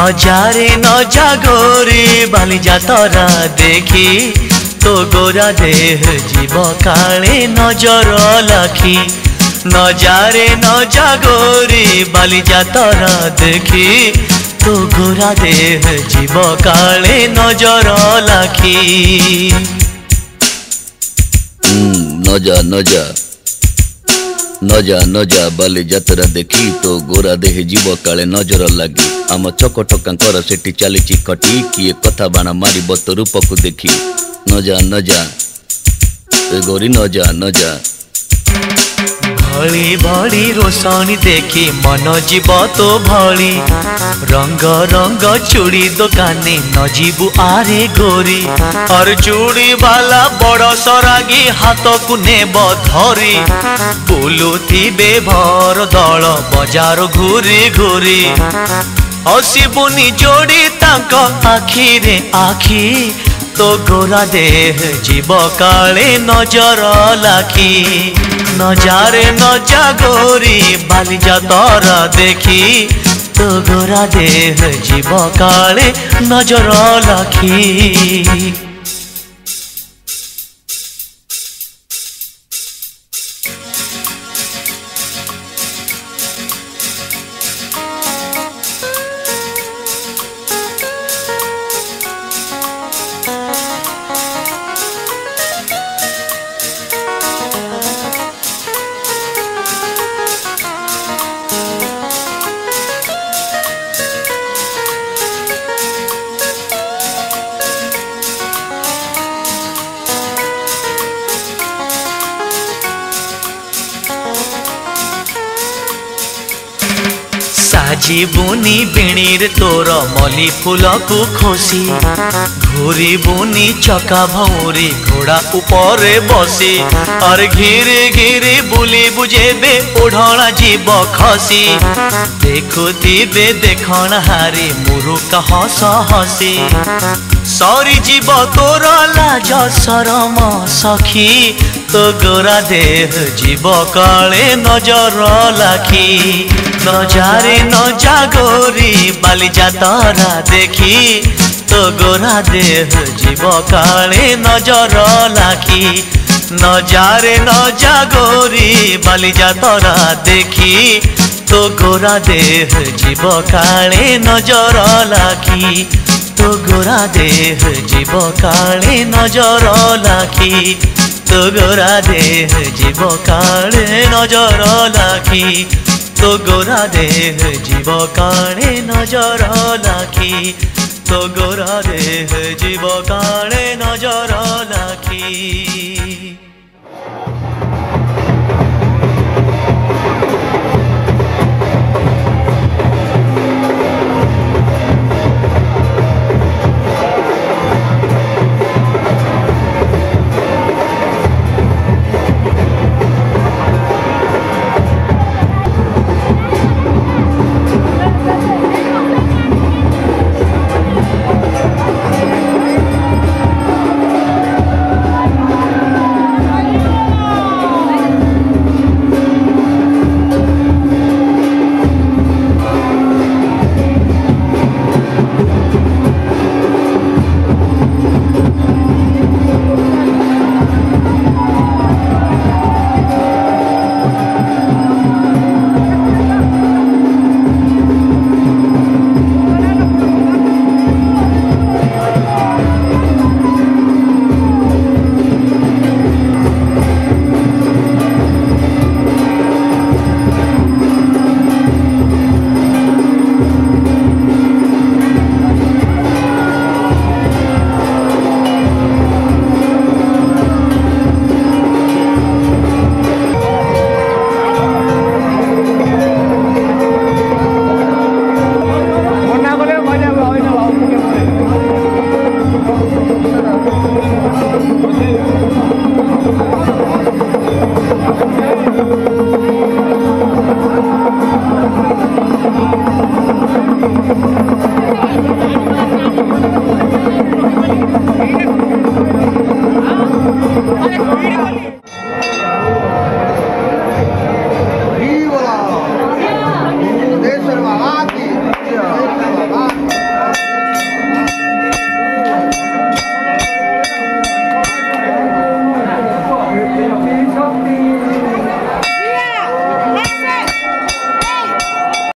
नजारे नजा गोरी बाली जातरा देखी तो गोरा देह जीव काले नजर लाखी। नजारे नजा गोरी बाली जातरा देखी तो गोरा देह जीव काले नजर लाखी। नजा नजा नजा नजा बाली जातरा देखी तो गोरा देह जीव काले नजर लगी। आम चकटकांकर सेठी चली खटी किए कथा बाण मार तो रूप को देखी। नजा नजा गोरी नजा नजा भली भली रोशनी देखी मन जीव तो भली। रंग रंग चूड़ी दुकानी न जीवु आरे गोरी। और चूड़ी वाला बड़ सरागी हाथ को नेब धरी। बुलुथिबे भर दल बजार घूरी घूरी। हसिबुनी जोड़ी तांक आखी रे आखी तो गोरा देह जीव काले नजर लाखी। नजारे नजा गोरी बाली जातरा देखी तो गोरा देह जीव काले नजर लाखी। साजिबुनी बेणीर तोर मली फूल को खोसी। घूरी बुनी चका भौरी घोड़ा ऊपर बसी। और घिरी घिरी बुली बुझेबे ओढ़णा जीव खसी। देखुथिबे देखण हारी मुरुका हस हसी। सरी जीव तोर लाज शरम सखी तो गोरा देह जीव काले नजर लाखी। नजारे नजा गोरी बाली जातरा देखी तो गोरा देह जीव काले नजर लाखी। नजारे नजा गोरी बाली जातरा देखी तो गोरा देह जीव काले नजर लाखी। तो गोरा देह जीव काले नजर लाखी। तो गोरा देह जीव काले नजर लाखी। तो गोरा देह जीव काले नजर लाखी। तो गोरा देह जीव काले नजर लाखी।